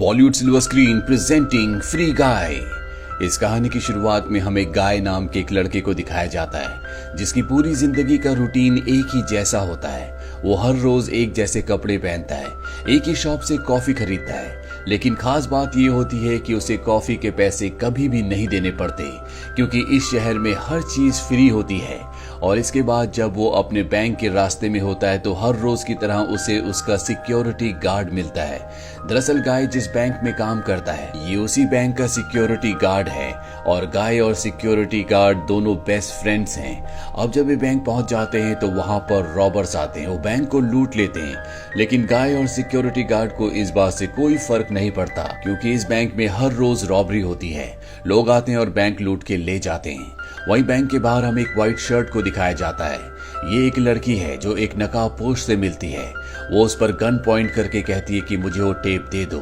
Bollywood silver screen presenting free guy. इस कहानी की शुरुआत में हमें गाय नाम के एक लड़के को दिखाया जाता है जिसकी पूरी जिंदगी का रूटीन एक ही जैसा होता है। वो हर रोज एक जैसे कपड़े पहनता है, एक ही शॉप से कॉफी खरीदता है, लेकिन खास बात ये होती है कि उसे कॉफी के पैसे कभी भी नहीं देने पड़ते क्योंकि इस शहर में हर चीज फ्री होती है। और इसके बाद जब वो अपने बैंक के रास्ते में होता है तो हर रोज की तरह उसे उसका सिक्योरिटी गार्ड मिलता है। दरअसल गाय जिस बैंक में काम करता है ये उसी बैंक का सिक्योरिटी गार्ड है और गाय और सिक्योरिटी गार्ड दोनों बेस्ट फ्रेंड्स हैं। अब जब ये बैंक पहुंच जाते हैं तो वहां पर रॉबर्स आते हैं, वो बैंक को लूट लेते हैं, लेकिन गाय और सिक्योरिटी गार्ड को इस बात से कोई फर्क नहीं पड़ता क्योंकि इस बैंक में हर रोज रॉबरी होती है। लोग आते हैं और बैंक लूट के ले जाते हैं। वहीं बैंक के बाहर हमें एक व्हाइट शर्ट को दिखाया जाता है। ये एक लड़की है जो एक नकाबपोश से मिलती है। वो उस पर गन पॉइंट करके कहती है कि मुझे वो टेप दे दो।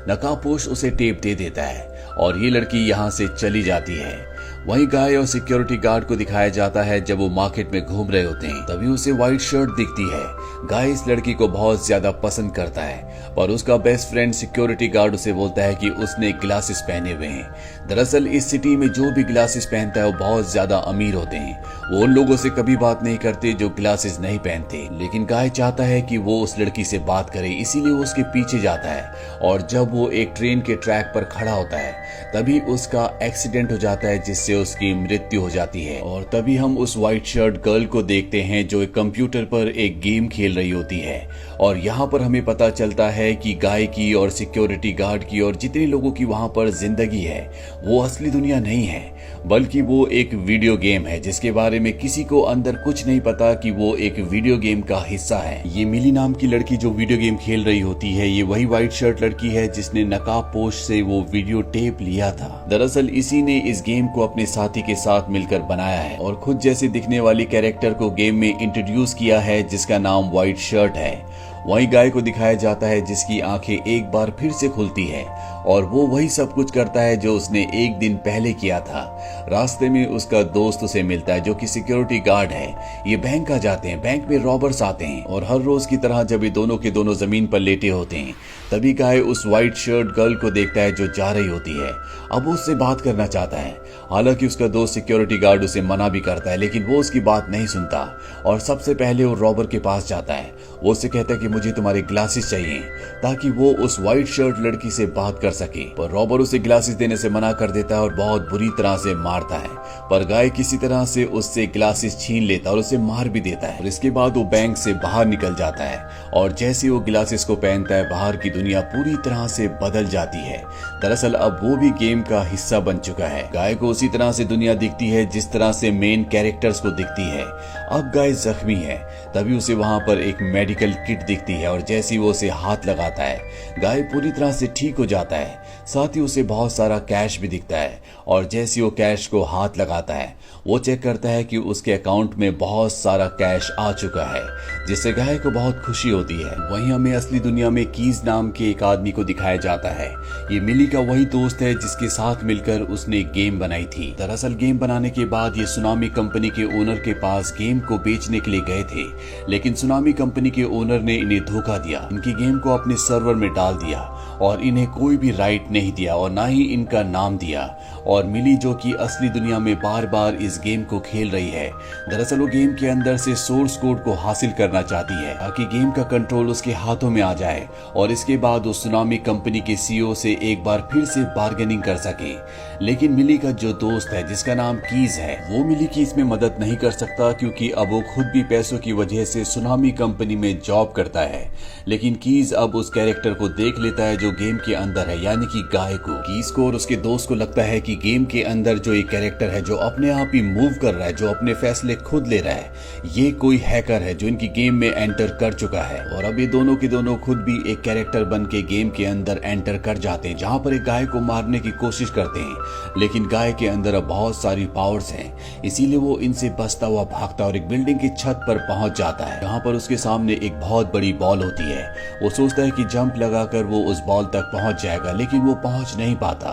नकाबपोश उसे टेप दे देता है और ये लड़की यहाँ से चली जाती है। वहीं गाय और सिक्योरिटी गार्ड को दिखाया जाता है जब वो मार्केट में घूम रहे होते हैं तभी उसे व्हाइट शर्ट दिखती है। गाय इस लड़की को बहुत ज्यादा पसंद करता है पर उसका बेस्ट फ्रेंड सिक्योरिटी गार्ड उसे बोलता है कि उसने ग्लासेस पहने हुए हैं। दरअसल इस सिटी में जो भी ग्लासेस पहनता है वो बहुत ज्यादा अमीर होते हैं। वो उन लोगों से कभी बात नहीं करते जो ग्लासेस नहीं पहनते, लेकिन गाय चाहता है कि वो उस लड़की से बात करे, इसीलिए वो उसके पीछे जाता है। और जब वो एक ट्रेन के ट्रैक पर खड़ा होता है तभी उसका एक्सीडेंट हो जाता है जिससे उसकी मृत्यु हो जाती है। और तभी हम उस व्हाइट शर्ट गर्ल को देखते हैं जो एक कंप्यूटर पर एक गेम खेल रही होती है। और यहाँ पर हमें पता चलता है कि गाय की और सिक्योरिटी गार्ड की और जितने लोगों की वहां पर जिंदगी है वो असली दुनिया नहीं है बल्कि वो एक वीडियो गेम है जिसके बारे में किसी को अंदर कुछ नहीं पता कि वो एक वीडियो गेम का हिस्सा है। ये मिली नाम की लड़की जो वीडियो गेम खेल रही होती है ये वही व्हाइट शर्ट लड़की है जिसने नकाबपोश से वो वीडियो टेप लिया था। दरअसल इसी ने इस गेम को अपने साथी के साथ मिलकर बनाया है और खुद जैसे दिखने वाली कैरेक्टर को गेम में इंट्रोड्यूस किया है जिसका नाम व्हाइट शर्ट है। वहीं गाय को दिखाया जाता है जिसकी आंखें एक बार फिर से खुलती है और वो वही सब कुछ करता है जो उसने एक दिन पहले किया था। रास्ते में उसका दोस्त उसे मिलता है जो कि सिक्योरिटी गार्ड है। ये बैंक आ जाते हैं, बैंक में रॉबर्स आते हैं और हर रोज की तरह जब ये दोनों के दोनों जमीन पर लेटे होते हैं तभी गाय उस व्हाइट शर्ट गर्ल को देखता है जो जा रही होती है। अब वो उससे बात करना चाहता है, हालांकि उसका दोस्त सिक्योरिटी गार्ड उसे मना भी करता है लेकिन वो उसकी बात नहीं सुनता और सबसे पहले वो रॉबर के पास जाता है। वो उससे कहता है कि मुझे तुम्हारे ग्लासेस चाहिए ताकि वो उस व्हाइट शर्ट लड़की से बात कर सके, पर रॉबर उसे ग्लासेस देने से मना कर देता है और बहुत बुरी तरह से मारता है। पर गाय किसी तरह से उससे ग्लासेस छीन लेता है और उसे मार भी देता है। और इसके बाद वो बैंक से बाहर निकल जाता है और जैसे वो ग्लासेस को पहनता है बाहर की दुनिया पूरी तरह से बदल जाती है। दरअसल अब वो भी गेम का हिस्सा बन चुका है। गाय को उसी तरह से दुनिया दिखती है जिस तरह से मेन कैरेक्टर्स को दिखती है। अब गाय जख्मी है तभी उसे वहां पर एक मेडिकल किट दिखती है और जैसे वो उसे हाथ लगाता है गाय पूरी तरह से ठीक हो जाता है। साथ ही उसे बहुत सारा कैश भी दिखता है और जैसे वो कैश को हाथ लगाता है वो चेक करता है कि उसके अकाउंट में बहुत सारा कैश आ चुका है जिससे गाय को बहुत खुशी होती है। वहीं हमें असली दुनिया में कीज नाम के एक आदमी को दिखाया जाता है। ये मिली का वही दोस्त है जिसके साथ मिलकर उसने गेम बनाई थी। दरअसल गेम बनाने के बाद ये सुनामी कंपनी के ओनर के पास गेम को बेचने के लिए गए थे, लेकिन सुनामी कंपनी के ओनर ने इन्हें धोखा दिया, इनकी गेम को अपने सर्वर में डाल दिया और इन्हें कोई भी राइट नहीं दिया और ना ही इनका नाम दिया। और मिली जो कि असली दुनिया में बार बार इस गेम को खेल रही है, दरअसल वो गेम के अंदर से सोर्स कोड को हासिल करना चाहती है ताकि गेम का कंट्रोल उसके हाथों में आ जाए और इसके बाद वो सुनामी कंपनी के सीईओ से एक बार फिर से बार्गेनिंग कर सके। लेकिन मिली का जो दोस्त है जिसका नाम कीज है वो मिली की इसमें मदद नहीं कर सकता क्योंकि अब वो खुद भी पैसों की वजह से सुनामी कंपनी में जॉब करता है। लेकिन कीज अब उस कैरेक्टर को देख लेता है जो गेम के अंदर है, यानी कि गाय को। कीज को और उसके दोस्त को लगता है कि गेम के अंदर जो एक कैरेक्टर है जो अपने आप ही मूव कर रहा है, जो अपने फैसले खुद ले रहा है, ये कोई हैकर है जो इनकी गेम में एंटर कर चुका है। और अब ये दोनों के दोनों खुद भी एक कैरेक्टर बन के गेम के अंदर एंटर कर जाते हैं जहां पर एक गाय को मारने की कोशिश करते हैं, लेकिन गाय के अंदर अब बहुत सारी पावर्स हैं, इसीलिए वो इनसे बचता हुआ भागता और एक बिल्डिंग की छत पर पहुंच जाता है जहां पर उसके सामने एक बहुत बड़ी बॉल होती है। वो सोचता है कि जंप लगाकर वो उस बॉल तक पहुंच जाएगा लेकिन वो पहुंच नहीं पाता।